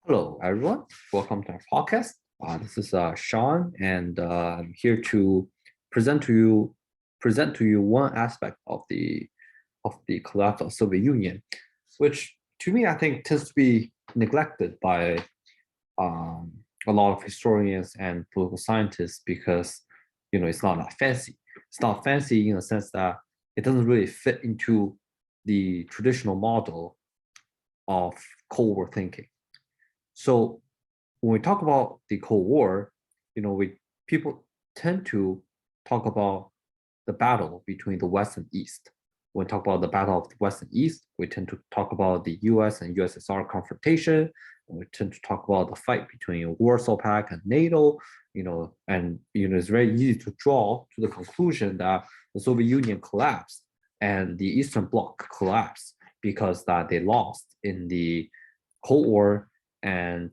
Hello, everyone. Welcome to our podcast. This is Sean, and I'm here to present to you one aspect of the collapse of Soviet Union, which to me I think tends to be neglected by um, a lot of historians and political scientists because it's not that fancy. It's not fancy in the sense that it doesn't really fit into the traditional model of Cold War thinking. So when we talk about the Cold War, we people tend to talk about the battle between the West and East. When we talk about the battle of the West and East, we tend to talk about the US and USSR confrontation. We tend to talk about the fight between Warsaw Pact and NATO, it's very easy to draw to the conclusion that the Soviet Union collapsed and the Eastern Bloc collapsed because that they lost in the Cold War. And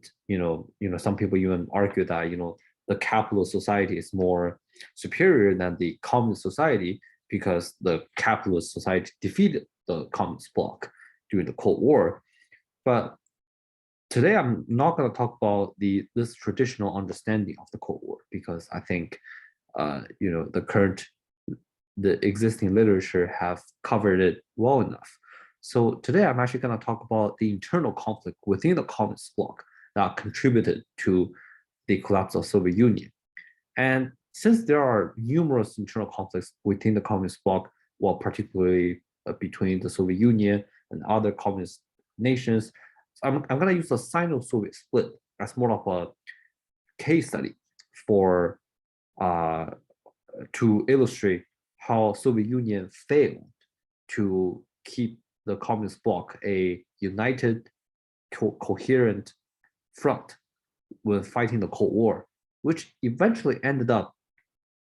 some people even argue that the capitalist society is more superior than the communist society because the capitalist society defeated the communist bloc during the Cold War. But today I'm not going to talk about this traditional understanding of the Cold War because I think the existing literature have covered it well enough. So today I'm actually going to talk about the internal conflict within the communist bloc that contributed to the collapse of Soviet Union. And since there are numerous internal conflicts within the communist bloc, well, particularly between the Soviet Union and other communist nations, I'm going to use the Sino-Soviet split as more of a case study for to illustrate how Soviet Union failed to keep the communist bloc a united, coherent front when fighting the Cold War, which eventually ended up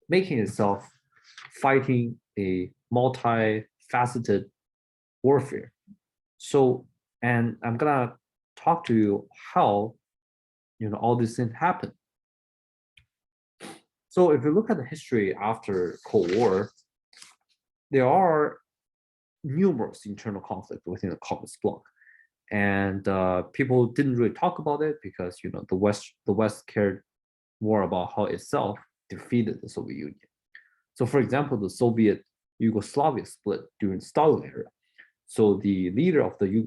making itself fighting a multifaceted warfare. So, and I'm gonna talk to you how all these things happened. So if you look at the history after Cold War, there are numerous internal conflicts within the communist bloc, and people didn't really talk about it because the West cared more about how itself defeated the Soviet Union. So, for example, the Soviet Yugoslavia split during Stalin era. So the leader of the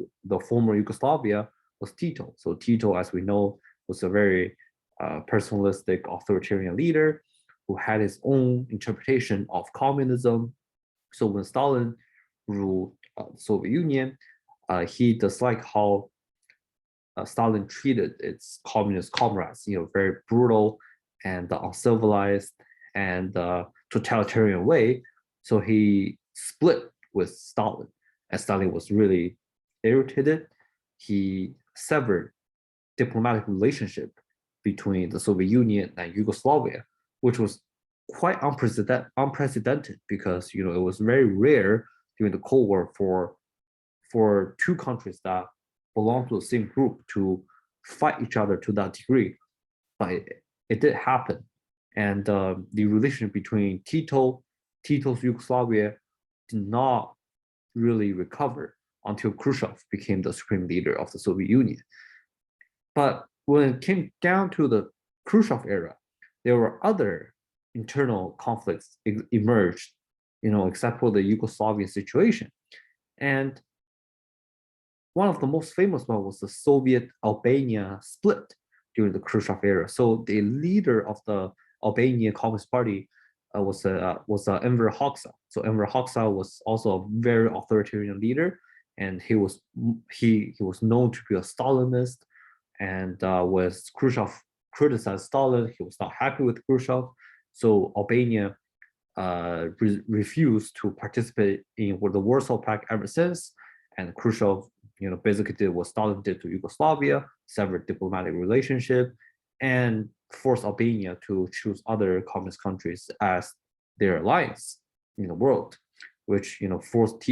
former Yugoslavia was Tito. So Tito, as we know, was a very personalistic authoritarian leader who had his own interpretation of communism. So when Stalin ruled the Soviet Union, he disliked how Stalin treated its communist comrades, very brutal and uncivilized and totalitarian way. So he split with Stalin, and Stalin was really irritated. He severed diplomatic relationship between the Soviet Union and Yugoslavia, which was quite unprecedented because it was very rare during the Cold War for two countries that belong to the same group to fight each other to that degree. But it did happen, and the relationship between Tito's Yugoslavia did not really recover until Khrushchev became the supreme leader of the Soviet Union. But when it came down to the Khrushchev era, there were other internal conflicts emerged, except for the Yugoslavian situation. And one of the most famous one was the Soviet Albania split during the Khrushchev era. So the leader of the Albanian Communist Party was Enver Hoxha. So Enver Hoxha was also a very authoritarian leader, and he was known to be a Stalinist. And when Khrushchev criticized Stalin, he was not happy with Khrushchev. So Albania refused to participate in the Warsaw Pact ever since. And Khrushchev, basically did what Stalin did to Yugoslavia, severed diplomatic relationship, and forced Albania to choose other communist countries as their alliance in the world, which forced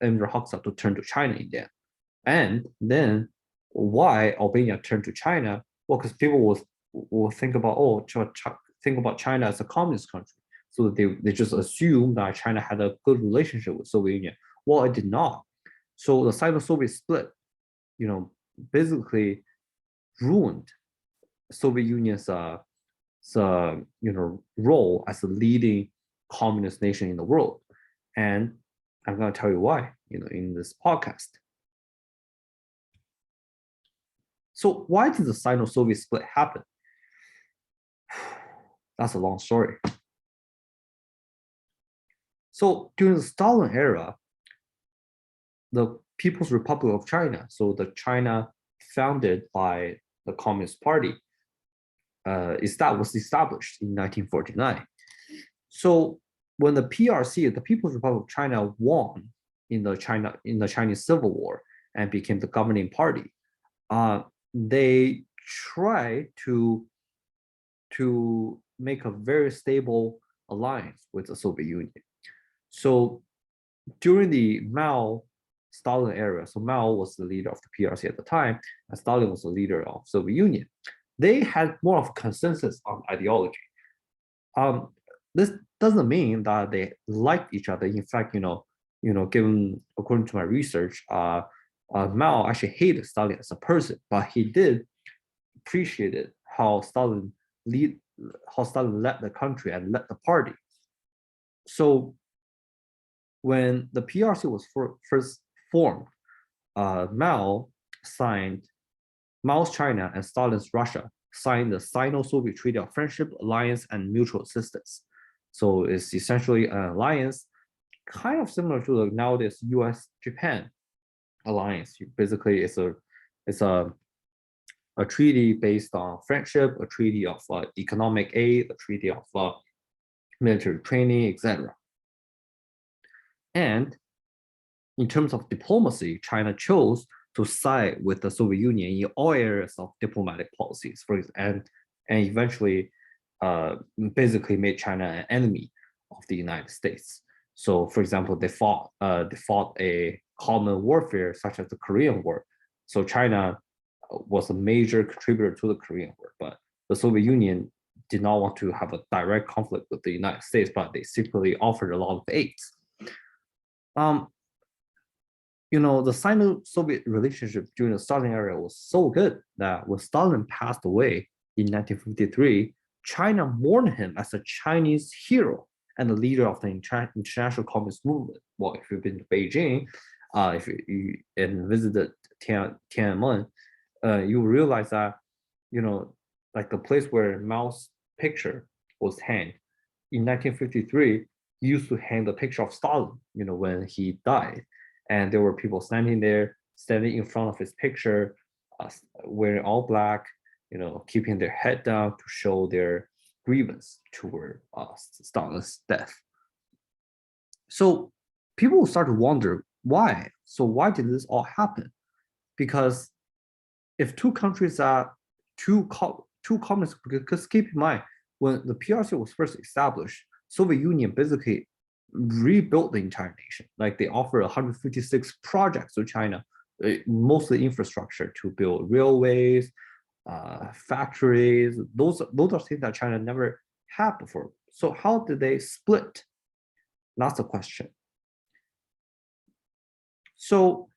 Enver Hoxha to turn to China in the end. And then why Albania turned to China? Well, because people will think about China as a communist country, so they just assume that China had a good relationship with Soviet Union. Well, it did not. So the Sino-Soviet split, basically ruined Soviet Union's role as a leading communist nation in the world. And I'm going to tell you why, in this podcast. So why did the Sino-Soviet split happen? That's a long story. So during the Stalin era, the People's Republic of China, so the China founded by the Communist Party, was established in 1949. So when the PRC, the People's Republic of China, won in the Chinese Civil War and became the governing party, they tried to make a very stable alliance with the Soviet Union. So during the Mao-Stalin era, so Mao was the leader of the PRC at the time, and Stalin was the leader of the Soviet Union. They had more of consensus on ideology. This doesn't mean that they liked each other. In fact, given according to my research, Mao actually hated Stalin as a person, but he did appreciate how Stalin led the country and led the party. So when the PRC was first formed, Mao's China and Stalin's Russia signed the Sino-Soviet Treaty of Friendship, Alliance, and Mutual Assistance. So it's essentially an alliance, kind of similar to the nowadays U.S.-Japan alliance. Basically, it's a treaty based on friendship, a treaty of economic aid, a treaty of military training, etc. And in terms of diplomacy, China chose to side with the Soviet Union in all areas of diplomatic policies, and eventually basically made China an enemy of the United States. So, for example, they fought a common warfare such as the Korean War. So China was a major contributor to the Korean War, but the Soviet Union did not want to have a direct conflict with the United States, but they secretly offered a lot of aid. The Sino-Soviet relationship during the Stalin era was so good that when Stalin passed away in 1953, China mourned him as a Chinese hero and the leader of the international communist movement. Well, if you've been to Beijing, if you visited Tiananmen, you realize that, like the place where Mao's picture was hanged in 1953, used to hang the picture of Stalin, when he died. And there were people standing in front of his picture, wearing all black, keeping their head down to show their grievance toward Stalin's death. So people start to wonder why. So why did this all happen? Because if two countries are two communists, because keep in mind, when the PRC was first established, Soviet Union basically rebuilt the entire nation. Like they offered 156 projects to China, mostly infrastructure to build railways, factories. Those are things that China never had before. So how did they split? That's the question. So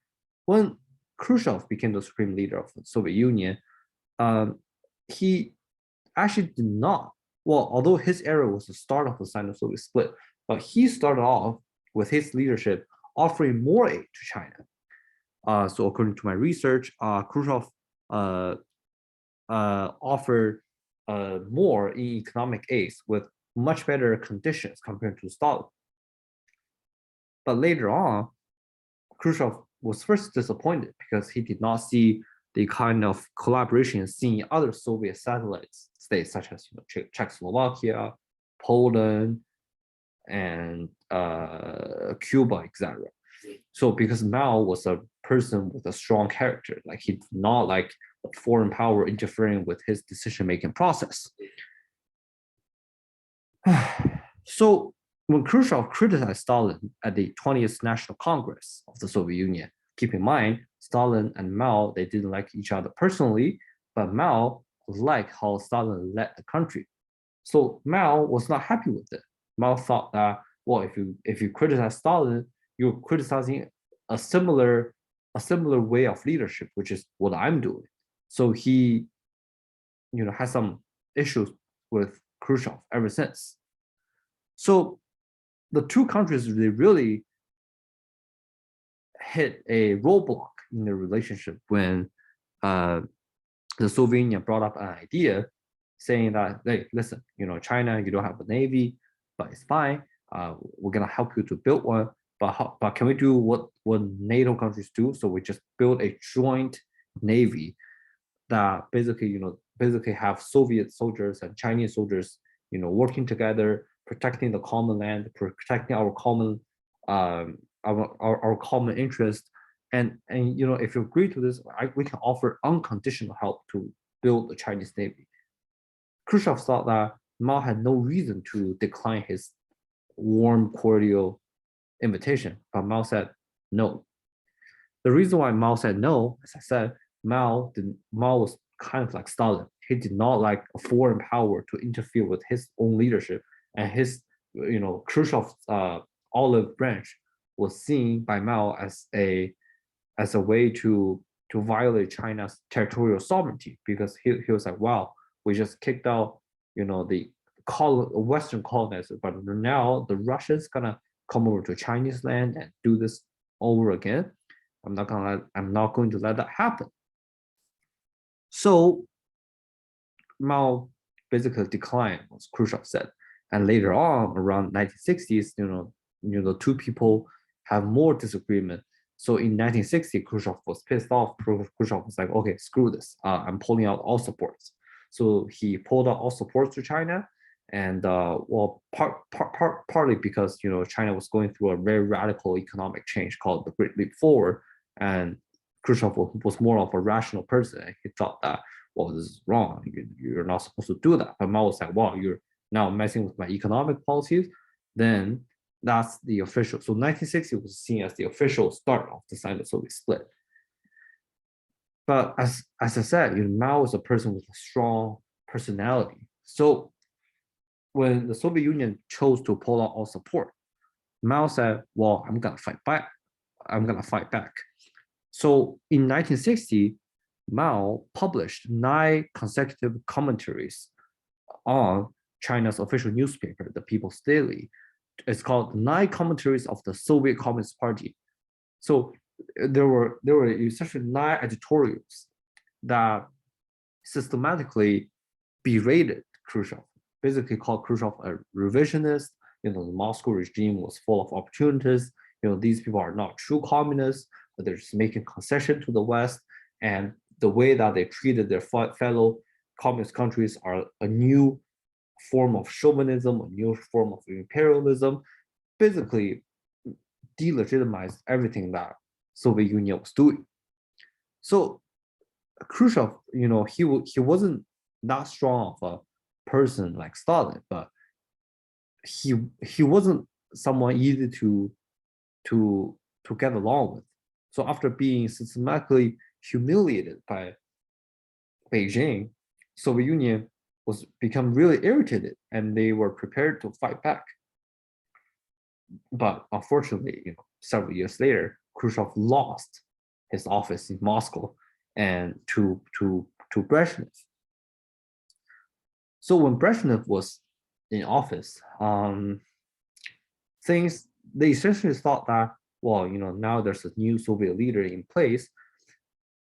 when Khrushchev became the supreme leader of the Soviet Union, he actually did not, although his era was the start of the Sino-Soviet split, but he started off with his leadership offering more aid to China. So according to my research, Khrushchev offered more in economic aid with much better conditions compared to Stalin. But later on, Khrushchev was first disappointed because he did not see the kind of collaboration seen in other Soviet satellite states, such as Czechoslovakia, Poland, and Cuba, etc. So because Mao was a person with a strong character, like he did not like a foreign power interfering with his decision-making process. So when Khrushchev criticized Stalin at the 20th National Congress of the Soviet Union, keep in mind, Stalin and Mao, they didn't like each other personally, but Mao liked how Stalin led the country. So Mao was not happy with it. Mao thought that, if you criticize Stalin, you're criticizing a similar a similar way of leadership, which is what I'm doing. So he, has some issues with Khrushchev ever since. So the two countries, they really hit a roadblock in their relationship when the Soviet Union brought up an idea saying that, hey, listen, China, you don't have a navy, but it's fine. We're gonna help you to build one, but can we do what NATO countries do? So we just build a joint navy that basically have Soviet soldiers and Chinese soldiers, working together, protecting the common land, protecting our common our common interest. And if you agree to this, we can offer unconditional help to build the Chinese navy. Khrushchev thought that Mao had no reason to decline his warm, cordial invitation, but Mao said no. The reason why Mao said no, as I said, Mao was kind of like Stalin. He did not like a foreign power to interfere with his own leadership, and his, Khrushchev's olive branch was seen by Mao as a way to violate China's territorial sovereignty, because he was like, wow, we just kicked out, the Western colonizers, but now the Russians gonna come over to Chinese land and do this over again. I'm not going to let that happen. So Mao basically declined what Khrushchev said, and later on, around 1960s, the two people have more disagreement. So in 1960, Khrushchev was pissed off. Khrushchev was like, okay, screw this. I'm pulling out all supports. So he pulled out all supports to China, and partly because China was going through a very radical economic change called the Great Leap Forward, and Khrushchev was more of a rational person. He thought that, well, this is wrong. You're not supposed to do that. But Mao was like, well, you're now messing with my economic policies. Then that's the official. So 1960 was seen as the official start of the Sino-Soviet split. But as I said, Mao is a person with a strong personality. So when the Soviet Union chose to pull out all support, Mao said, well, I'm gonna fight back. So in 1960, Mao published 9 consecutive commentaries on China's official newspaper, the People's Daily. It's called 9 Commentaries of the Soviet Communist Party. So there were essentially 9 editorials that systematically berated Khrushchev, basically called Khrushchev a revisionist. The Moscow regime was full of opportunities. These people are not true communists, but they're just making concession to the West, and the way that they treated their fellow communist countries are a new form of chauvinism, a new form of imperialism, basically delegitimized everything that Soviet Union was doing. So Khrushchev, he wasn't that strong of a person like Stalin, but he wasn't someone easy to get along with. So after being systematically humiliated by Beijing, Soviet Union was become really irritated, and they were prepared to fight back. But unfortunately, several years later, Khrushchev lost his office in Moscow and to Brezhnev. So when Brezhnev was in office, they essentially thought that, well, now there's a new Soviet leader in place,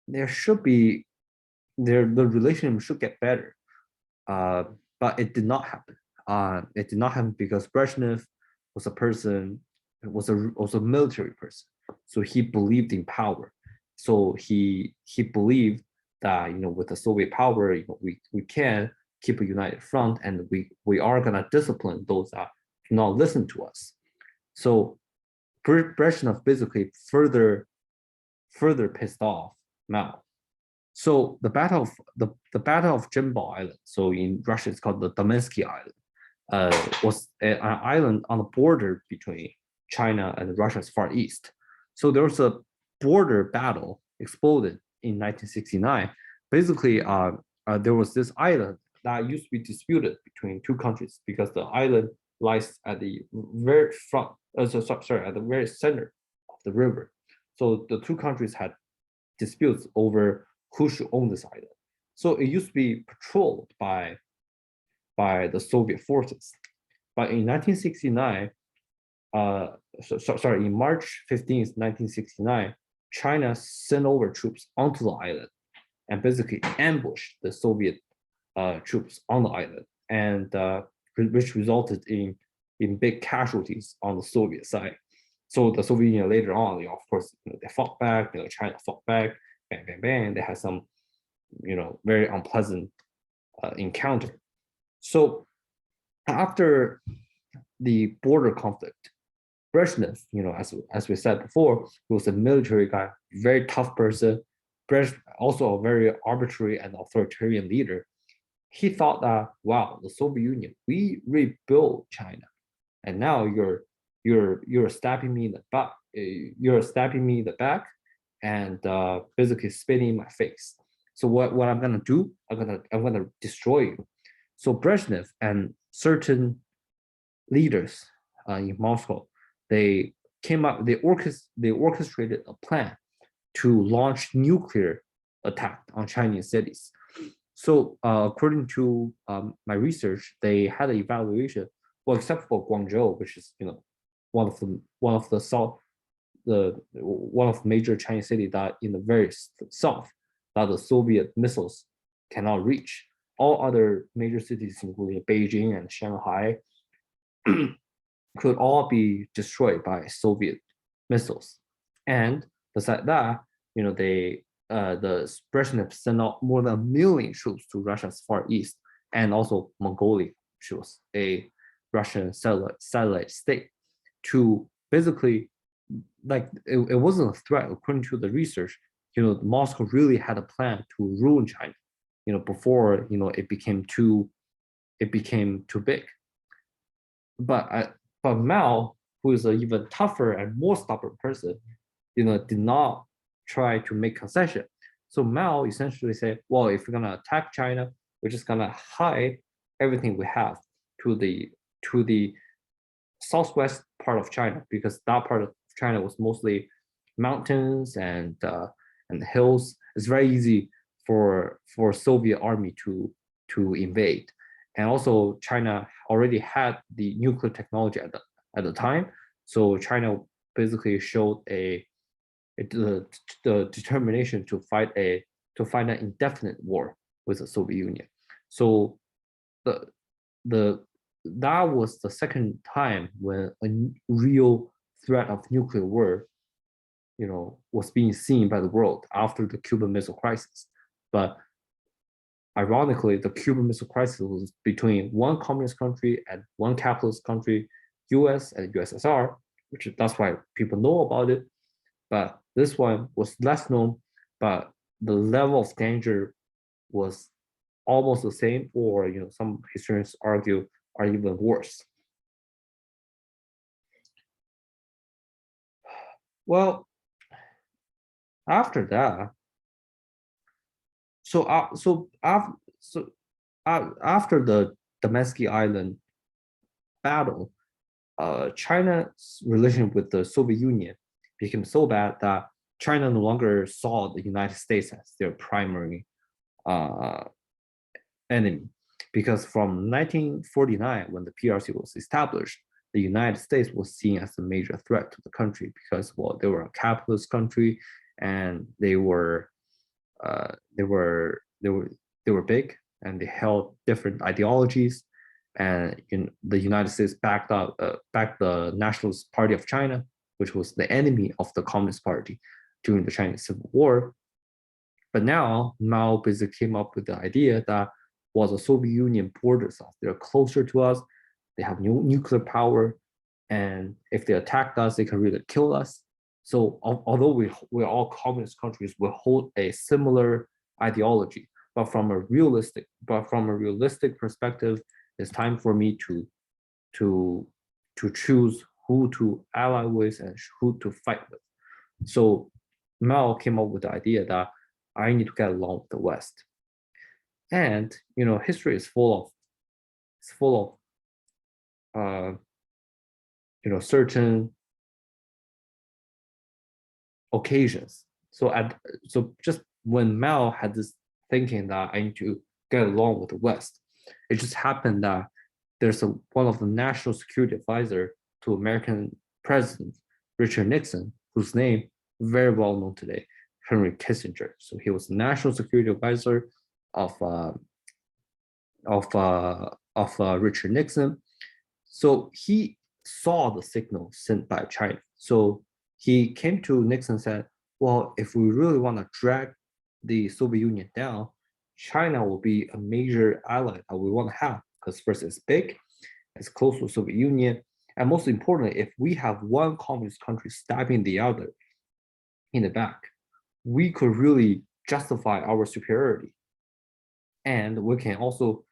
there should be the relationship should get better. But it did not happen. It did not happen because Brezhnev was was a military person, so he believed in power. So he believed that with the Soviet power, we can keep a united front, and we are gonna discipline those that do not listen to us. So Brezhnev basically further pissed off Mao. So the battle of Jimbo Island, so in Russian it's called the Domensky Island, was an island on the border between China and Russia's far east. So there was a border battle exploded in 1969. Basically, there was this island that used to be disputed between two countries because the island lies at the very front, at the very center of the river. So the two countries had disputes over who should own this island. So it used to be patrolled by the Soviet forces. But in 1969, in March 15th, 1969, China sent over troops onto the island and basically ambushed the Soviet troops on the island, and which resulted in big casualties on the Soviet side. So the Soviet Union later on, of course, they fought back. China fought back. Bang, bang, bang. They had some, very unpleasant encounter. So after the border conflict, Brezhnev, as we said before, he was a military guy, very tough person, also a very arbitrary and authoritarian leader. He thought that, wow, the Soviet Union, we rebuilt China, and now you're stabbing me in the back, and basically spitting in my face. So what I'm gonna do? I'm gonna destroy you. So Brezhnev and certain leaders in Moscow, they orchestrated a plan to launch nuclear attack on Chinese cities. So according to my research, they had an evaluation. Well, except for Guangzhou, which is one of the major Chinese city that in the very south that the Soviet missiles cannot reach. All other major cities, including Beijing and Shanghai, could all be destroyed by Soviet missiles. And besides that, the Brezhnev sent out more than 1 million troops to Russia's far east, and also Mongolia, which was a Russian satellite state, to basically, like, it wasn't a threat. According to the research, Moscow really had a plan to ruin China, before it became too big. But Mao, who is an even tougher and more stubborn person, did not try to make concession. So Mao essentially said, well, if we're gonna attack China, we're just gonna hide everything we have to the southwest part of China, because that part of China was mostly mountains and hills. It's very easy for Soviet army to invade. And also China already had the nuclear technology at the time. So China basically showed the determination to fight an indefinite war with the Soviet Union. So that was the second time when a real threat of nuclear war, was being seen by the world after the Cuban Missile Crisis. But ironically, the Cuban Missile Crisis was between one communist country and one capitalist country, US and USSR, that's why people know about it. But this one was less known, but the level of danger was almost the same, or some historians argue are even worse. Well, after that, after the Damansky Island battle, China's relationship with the Soviet Union became so bad that China no longer saw the United States as their primary enemy. Because from 1949, when the PRC was established, the United States was seen as a major threat to the country because, well, they were a capitalist country, and they were big, and they held different ideologies. And the United States backed the Nationalist Party of China, which was the enemy of the Communist Party during the Chinese Civil War. But now Mao basically came up with the idea that, well, the Soviet Union borders us, they're closer to us, they have nuclear power, and if they attack us, they can really kill us. So although we're all communist countries, we hold a similar ideology, but from a realistic perspective, it's time for me to choose who to ally with and who to fight with. So Mao came up with the idea that I need to get along with the West. And history is full of certain occasions. So just when Mao had this thinking that I need to get along with the West, it just happened that there's one of the national security advisor to American President Richard Nixon, whose name very well known today, Henry Kissinger. So he was the national security advisor of Richard Nixon. So he saw the signal sent by China. So he came to Nixon and said, well, if we really want to drag the Soviet Union down, China will be a major ally that we want to have, because first it's big, it's close to the Soviet Union, and most importantly, if we have one communist country stabbing the other in the back, we could really justify our superiority. And we can also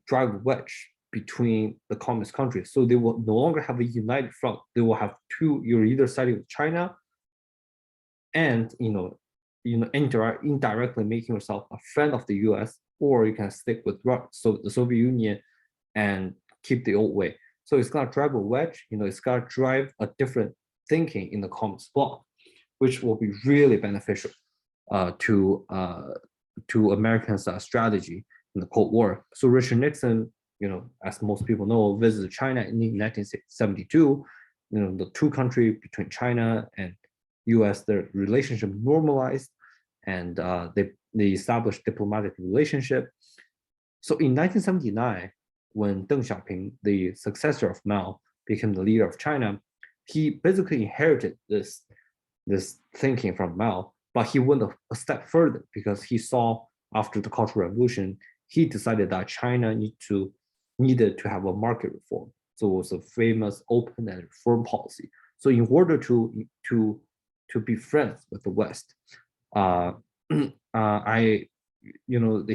drive a wedge between the communist countries. So they will no longer have a united front. They will have two, you're either siding with China and indirectly making yourself a friend of the US, or you can stick with the Soviet Union and keep the old way. So it's gonna drive a wedge, it's gonna drive a different thinking in the communist bloc, which will be really beneficial to Americans' strategy in the Cold War. So Richard Nixon, as most people know, visited China in 1972. The two countries between China and US, their relationship normalized, and they established diplomatic relationship. So in 1979, when Deng Xiaoping, the successor of Mao, became the leader of China, he basically inherited this thinking from Mao, but he went a step further, because he saw after the Cultural Revolution, he decided that China needed to have a market reform. So it was a famous open and reform policy. So in order to be friends with the West,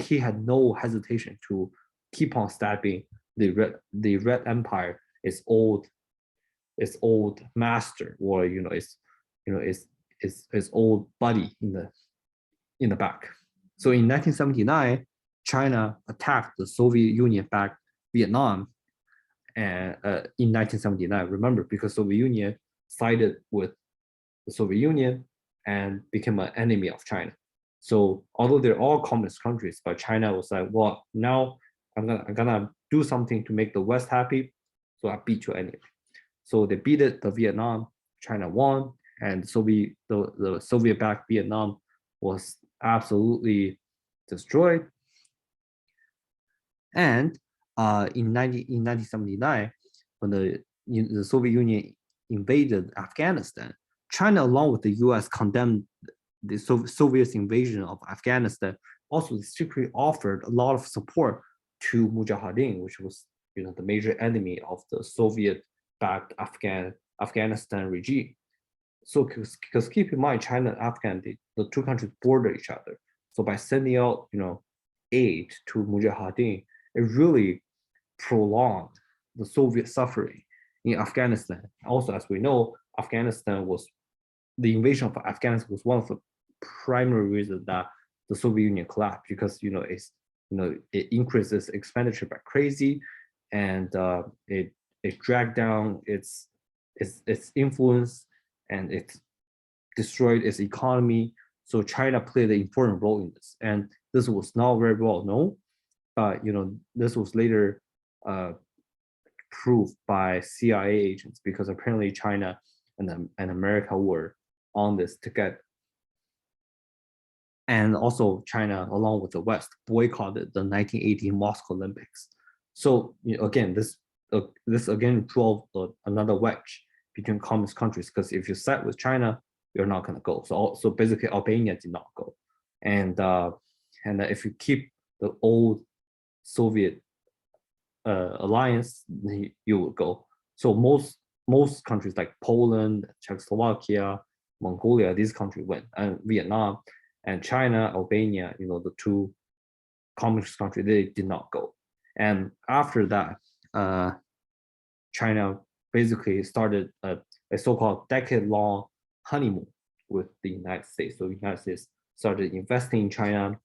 he had no hesitation to keep on stabbing the Red Empire, its old master, or its old buddy in the back. So in 1979, China attacked the Soviet Union-backed Vietnam, and in 1979, remember, because Soviet Union sided with the Soviet Union and became an enemy of China. So although they're all communist countries, but China was like, well, now I'm gonna do something to make the West happy, so I beat your enemy. So they beat the Vietnam, China won, and the Soviet-backed Vietnam was absolutely destroyed. And in 1979, when the Soviet Union invaded Afghanistan, China, along with the US, condemned the Soviet invasion of Afghanistan. Also, secretly offered a lot of support to Mujahideen, which was the major enemy of the Soviet-backed Afghanistan regime. So, because keep in mind, China and Afghan, the two countries border each other. So by sending out aid to Mujahideen, it really prolonged the Soviet suffering in Afghanistan. Also, as we know, the invasion of Afghanistan was one of the primary reasons that the Soviet Union collapsed, because it increases expenditure by crazy, and it dragged down its influence, and it destroyed its economy. So China played an important role in this, and this was not very well known, but this was later proved by CIA agents, because apparently China and America were on this together. And also China, along with the West, boycotted the 1980 Moscow Olympics. So again, this again drove another wedge between communist countries, because if you side with China, you're not going to go. So basically, Albania did not go, and if you keep the old Soviet alliance, you will go. So most countries like Poland, Czechoslovakia, Mongolia, these countries went, and Vietnam and China, Albania, the two communist countries, they did not go. And after that, China basically started a so-called decade-long honeymoon with the United States. So the United States started investing in China,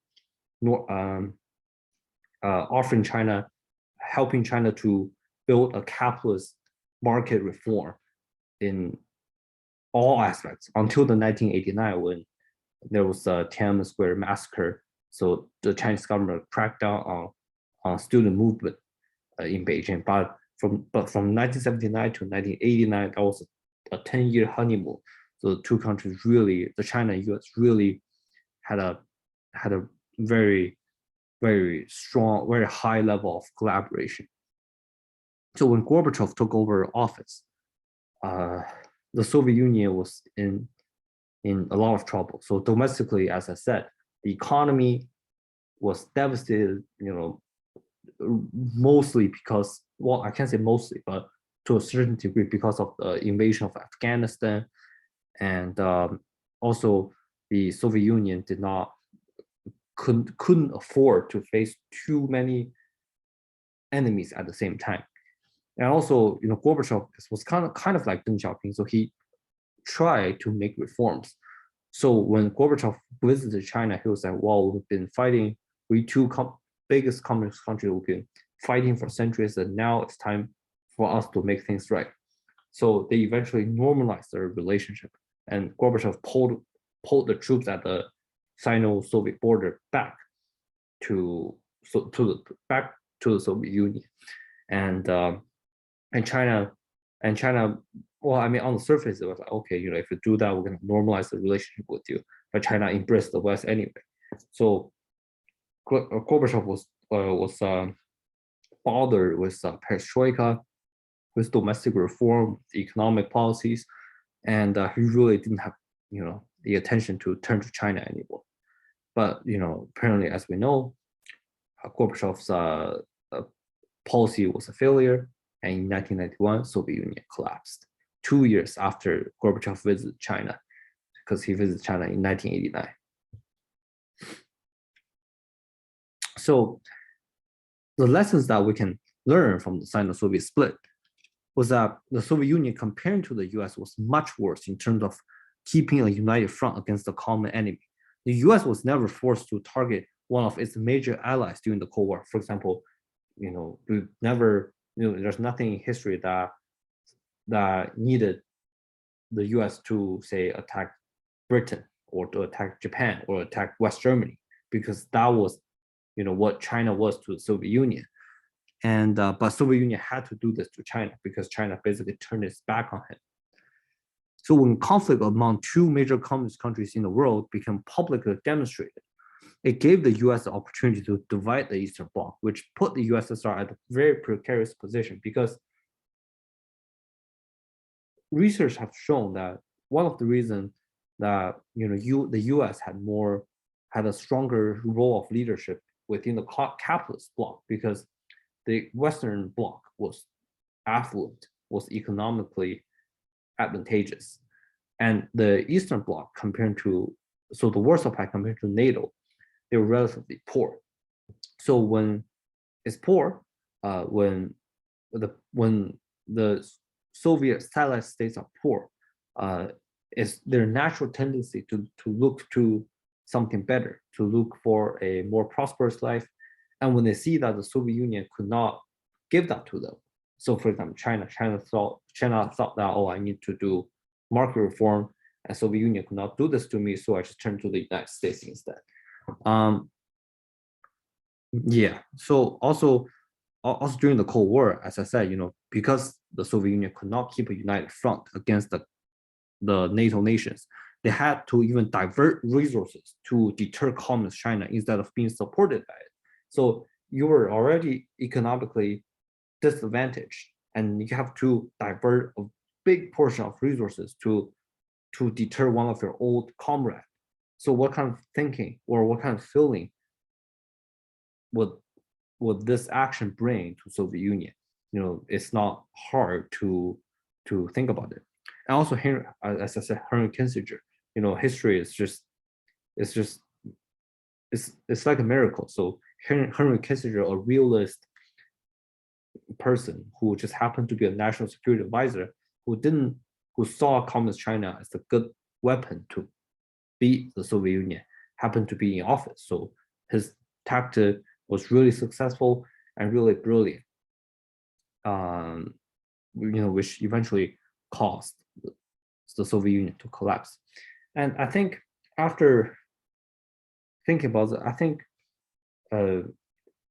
offering China, helping China to build a capitalist market reform in all aspects until the 1989 when there was a Tiananmen Square massacre. So the Chinese government cracked down on student movement in Beijing. But from 1979 to 1989, that was a 10-year honeymoon. So the two countries really, the China and US really had a very very strong, very high level of collaboration. So when Gorbachev took over office, the Soviet Union was in a lot of trouble. So domestically, as I said, the economy was devastated, mostly because, well, I can't say mostly, but to a certain degree because of the invasion of Afghanistan. And also the Soviet Union couldn't afford to face too many enemies at the same time. And also, Gorbachev was kind of like Deng Xiaoping, so he tried to make reforms. So when Gorbachev visited China, he was like, "Well, we've been fighting. We two biggest communist country. We've been fighting for centuries, and now it's time for us to make things right." So they eventually normalized their relationship, and Gorbachev pulled the troops at the Sino-Soviet border back to the Soviet Union, and China, well, I mean, on the surface, it was like, okay, if you do that, we're going to normalize the relationship with you. But China embraced the West anyway. So Gorbachev was bothered with perestroika, with domestic reform, economic policies, and he really didn't have, the attention to turn to China anymore. But apparently, as we know, Gorbachev's policy was a failure, and in 1991, Soviet Union collapsed. 2 years after Gorbachev visited China, because he visited China in 1989. So the lessons that we can learn from the Sino-Soviet split was that the Soviet Union, compared to the US, was much worse in terms of keeping a united front against the common enemy. The US was never forced to target one of its major allies during the Cold War. For example, we never, there's nothing in history that needed the US to, say, attack Britain or to attack Japan or attack West Germany, because that was, what China was to the Soviet Union. And but Soviet Union had to do this to China because China basically turned its back on him. So when conflict among two major communist countries in the world became publicly demonstrated, it gave the US the opportunity to divide the Eastern Bloc, which put the USSR at a very precarious position, because research have shown that one of the reasons that the US had a stronger role of leadership within the capitalist bloc, because the Western bloc was affluent, was economically advantageous, and the Eastern bloc, so the Warsaw Pact compared to NATO, they were relatively poor. So when it's poor, when the Soviet satellite states are poor, it's their natural tendency to look to something better, to look for a more prosperous life. And when they see that the Soviet Union could not give that to them, so for example, China thought that, oh, I need to do market reform, and Soviet Union could not do this to me, so I just turned to the United States instead. Yeah. So also during the Cold War, as I said, because the Soviet Union could not keep a united front against the NATO nations, they had to even divert resources to deter communist China instead of being supported by it. So you were already economically disadvantaged, and you have to divert a big portion of resources to deter one of your old comrades. So what kind of thinking or what kind of feeling would this action bring to Soviet Union? It's not hard to think about it. And also, as I said, Henry Kissinger, history is it's like a miracle. So Henry Kissinger, a realist person who just happened to be a national security advisor, who saw communist China as a good weapon to beat the Soviet Union, happened to be in office. So his tactic was really successful and really brilliant, which eventually caused the Soviet Union to collapse. And I think after thinking about it, I think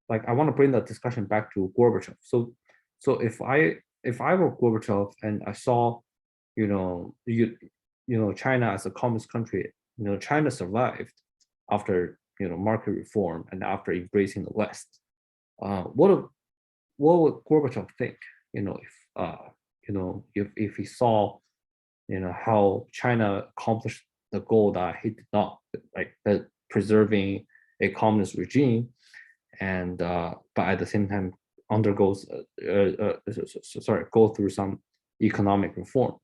like I want to bring the discussion back to Gorbachev. So if I were Gorbachev and I saw, China as a communist country, China survived after market reform and after embracing the West. What would Gorbachev think? If he saw, how China accomplished the goal that he did not, like preserving a communist regime, and but at the same time undergoes go through some economic reform.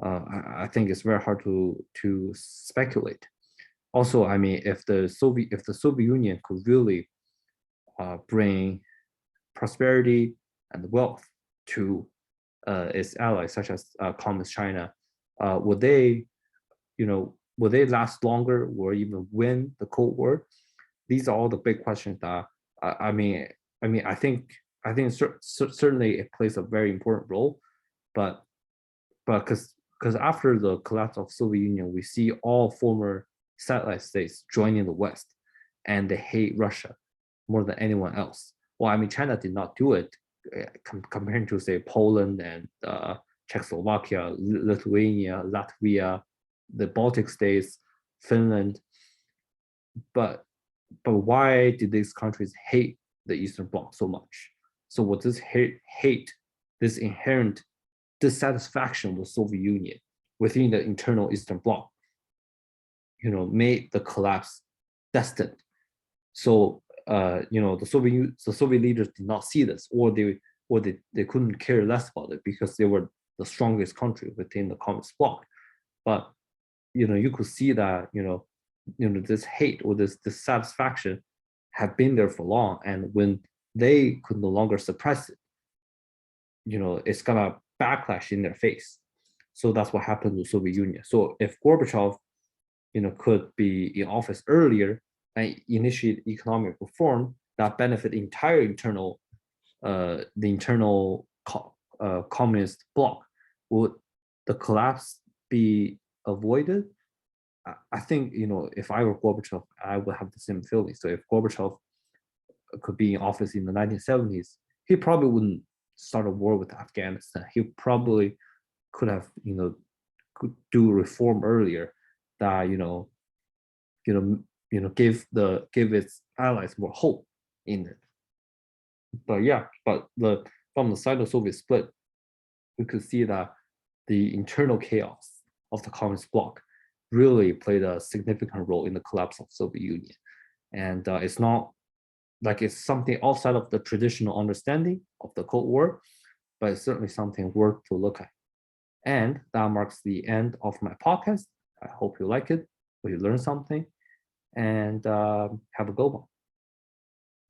I think it's very hard to speculate. Also, I mean, if the Soviet Union could really bring prosperity and wealth to its allies, such as communist China, would they, would they last longer or even win the Cold War? These are all the big questions that I mean, I think certainly it plays a very important role, but because after the collapse of Soviet Union, we see all former satellite states joining the West, and they hate Russia more than anyone else. Well, I mean, China did not do it compared to, say, Poland and Czechoslovakia, Lithuania, Latvia, the Baltic states, Finland. But why did these countries hate the Eastern Bloc so much? So was this hate, this inherent dissatisfaction with Soviet Union within the internal Eastern Bloc, made the collapse destined? So the Soviet leaders did not see this, or they couldn't care less about it because they were the strongest country within the communist bloc. But you could see that this hate or this dissatisfaction have been there for long, and when they could no longer suppress it, it's gonna backlash in their face. So that's what happened to the Soviet Union. So if Gorbachev, could be in office earlier and initiate economic reform that benefit the internal communist bloc, would the collapse be avoided? I think, if I were Gorbachev, I would have the same feeling. So if Gorbachev could be in office in the 1970s, he probably wouldn't start a war with Afghanistan. He probably could have, could do reform earlier that, give its allies more hope in it. But yeah, from the side of Soviet split, we could see that the internal chaos of the communist bloc really played a significant role in the collapse of Soviet Union. And it's not like it's something outside of the traditional understanding of the Cold War, but it's certainly something worth to look at. And that marks the end of my podcast. I hope you like it, or you learn something, and have a good one.